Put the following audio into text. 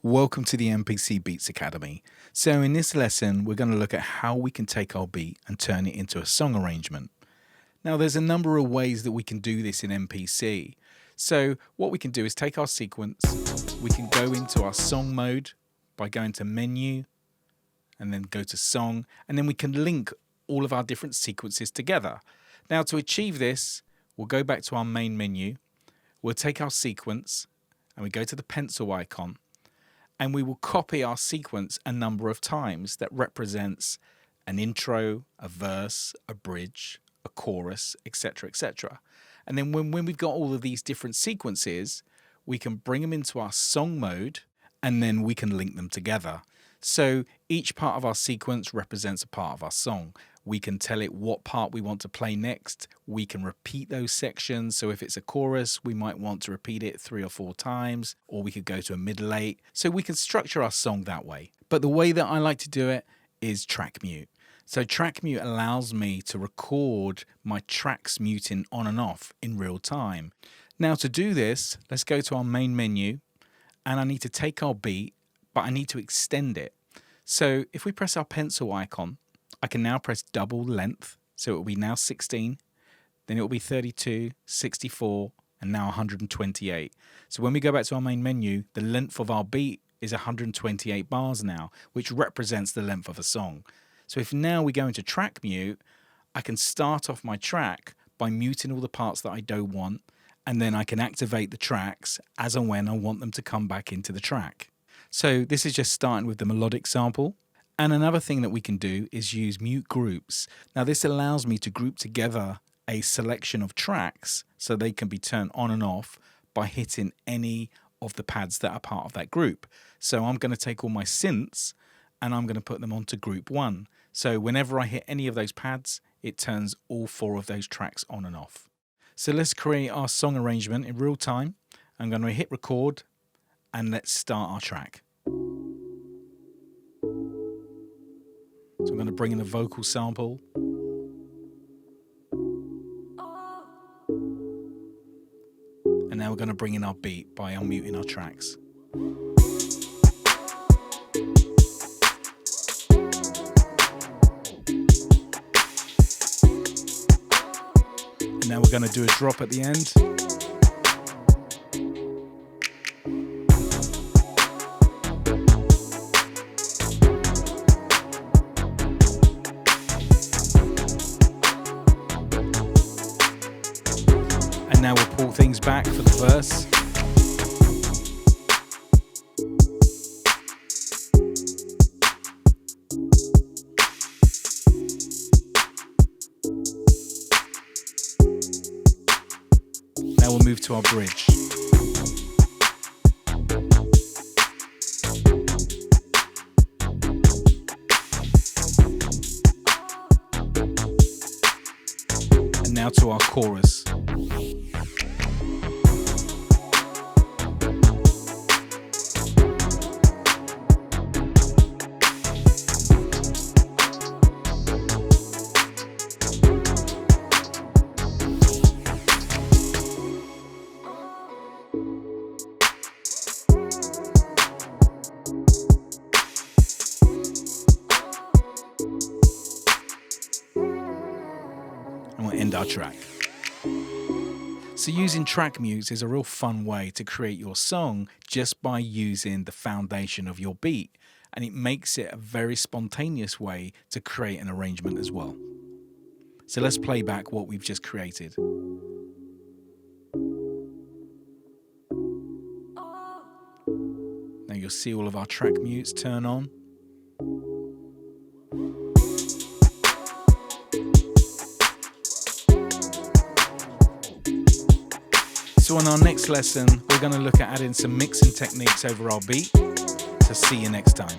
Welcome to the MPC Beats Academy. So in this lesson, we're going to look at how we can take our beat and turn it into a song arrangement. Now there's a number of ways that we can do this in MPC. So what we can do is take our sequence, we can go into our song mode by going to menu and then go to song, and then we can link all of our different sequences together. Now to achieve this, we'll go back to our main menu, we'll take our sequence and we go to the pencil icon, and we will copy our sequence a number of times that represents an intro, a verse, a bridge, a chorus, etc., etc. And then when we've got all of these different sequences, we can bring them into our song mode and then we can link them together. So each part of our sequence represents a part of our song. We can tell it what part we want to play next. We can repeat those sections. So if it's a chorus, we might want to repeat it 3 or 4 times, or we could go to a middle 8. So we can structure our song that way. But the way that I like to do it is track mute. So track mute allows me to record my tracks muting on and off in real time. Now to do this, let's go to our main menu, and I need to take our beat, but I need to extend it. So if we press our pencil icon, I can now press double length, so it will be now 16, then it will be 32, 64, and now 128. So when we go back to our main menu, the length of our beat is 128 bars now, which represents the length of a song. So if now we go into track mute, I can start off my track by muting all the parts that I don't want, and then I can activate the tracks as and when I want them to come back into the track. So this is just starting with the melodic sample. And another thing that we can do is use mute groups. Now this allows me to group together a selection of tracks so they can be turned on and off by hitting any of the pads that are part of that group. So I'm going to take all my synths and I'm going to put them onto group 1. So whenever I hit any of those pads, it turns all 4 of those tracks on and off. So let's create our song arrangement in real time. I'm going to hit record and let's start our track. So I'm going to bring in a vocal sample. And now we're going to bring in our beat by unmuting our tracks. And now we're going to do a drop at the end. And now we'll pull things back for the verse. Now we'll move to our bridge. And now to our chorus. And we'll end our track. So using track mutes is a real fun way to create your song just by using the foundation of your beat, and it makes it a very spontaneous way to create an arrangement as well. So let's play back what we've just created. Now you'll see all of our track mutes turn on. So on our next lesson, we're going to look at adding some mixing techniques over our beat. So see you next time.